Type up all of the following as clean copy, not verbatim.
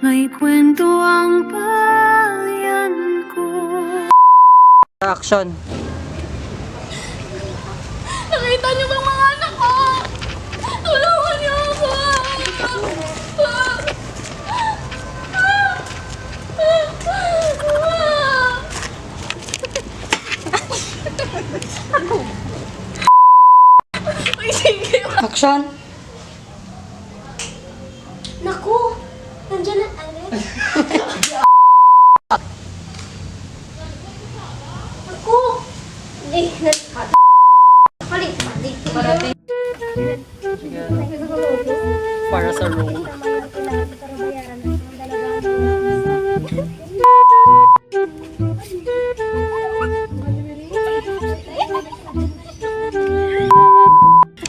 May kwento ang bayan ko. Action. Nakita niyo ba mga anak ko? Tulungan niyo ako! Ay, sige. Action. Naku! Nandiyan na Alex. Naku! Hindi, palit. Para sa room.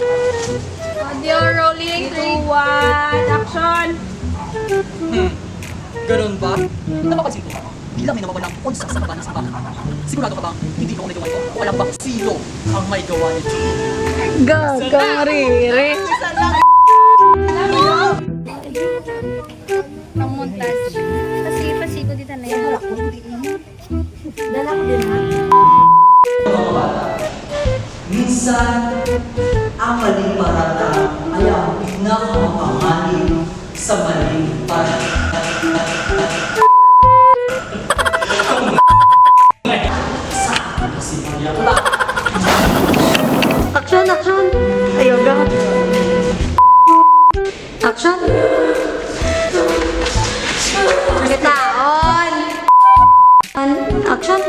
Audio rolling, 3, 1, action! Ganun ba? Napapansin ko, bilang may nawawalang onsa sa baba ng sampang. Sigurado ka bang hindi ko may gawa ito? O alam bang sino ang may gawa nito? Gagariri. Ang montage. Pasigo dito na yan. Dala ko din ha. Minsan, ang maling parata ay ang pinakamapanganib sa maling parata. Si Maria Clara. Action, action. Ayaw ga. Action. Kitaon. Action.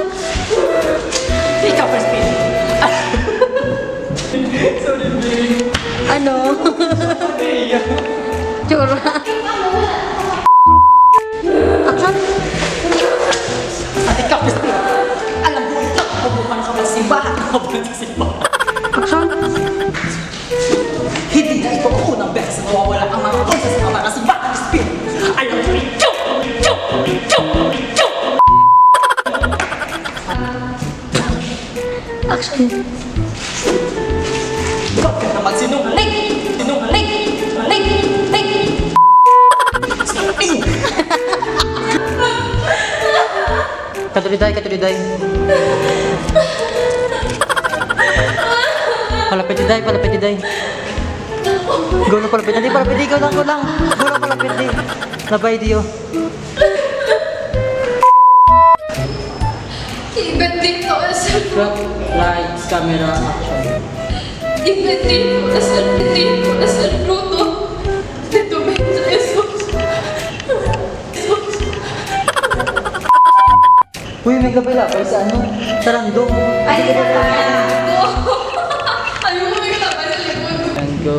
Ikaw, first pin. Ano? Tsura. Action. At ikaw, first pin. Alam mo, ikaw, mabubukan ka ng simbahan. Mabubukan sa simbahan. Action. Hindi na ito ang unang beses na mawawala ang mga onsa sa baba ng simbahan. Spin. Ayaw mo, chuk! Chuk! Chuk! Chuk! Action. Ikaw ka naman sinungaling! Sinungaling! Sinungaling! Sinungaling! Katuliday, katuliday. Palapit diday. Go na palapit. Hindi palapit, ikaw lang, go lang. Go lang palapit, di. Nabay diyo. Ibat dito sa Cut, lights, camera, action. Ibat dito sa luto. Dito ba sa Jesus? Uy, may gabay sa ano? Sa random. Ay, ayun mo yung taba sa likod. And go.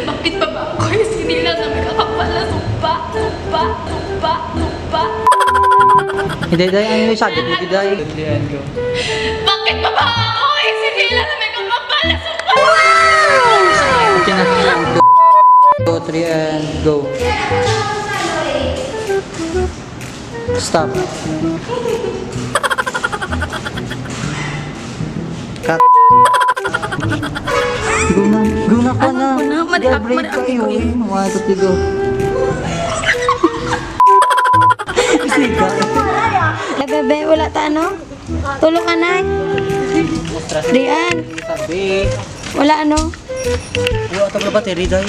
Bakit pa ba ako yung sinila na may kakapal na sumpa? Hindi, day, ano yung sagot? Hindi, day. And go. Bakit pa ba ako yung sinila na may kakapal na sumpa? Okay na. 2, 3, and go. Stop. Cut. Go na ka na. Break kayo. 1, 2, 3, go. Siga. Bebe, wala ta ano? Tulog ka na. Rian, Sabi. wala ano? Wala ito na battery, day.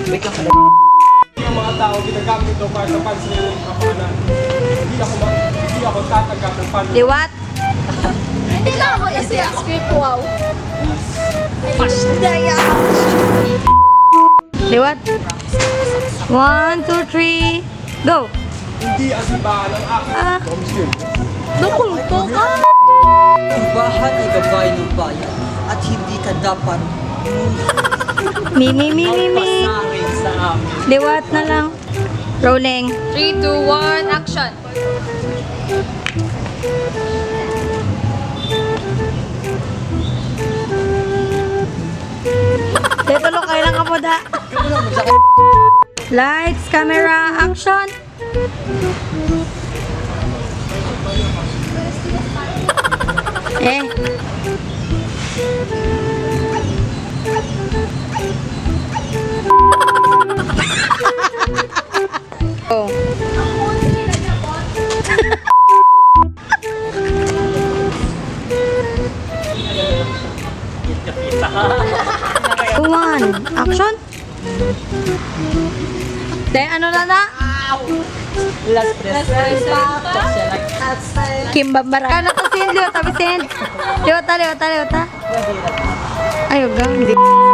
Wait ka. Ang mga tao ginagamit daw para sa fans nila ng kapanan. Hindi ako tatanggap ng fans. Liwat. Hindi lang ako kasi script, wow. Liwat. 1, 2, 3, go. Hindi ang simbahan ang aking Ah, Nakulto ka! Ang bahan ay gabay ng bayan at hindi ka dapat mi. pasarin sa amin. Liwat na lang. Rolling. 3, 2, 1, action! Tulog kayo lang kapod ha. Lights, camera, action. Eh. Oh. One. Action. Then, ano na na? Last press. Kim Bambara. Ano to sin? Liwata, Vicent? Liwata. Ayaw ga. Hindi.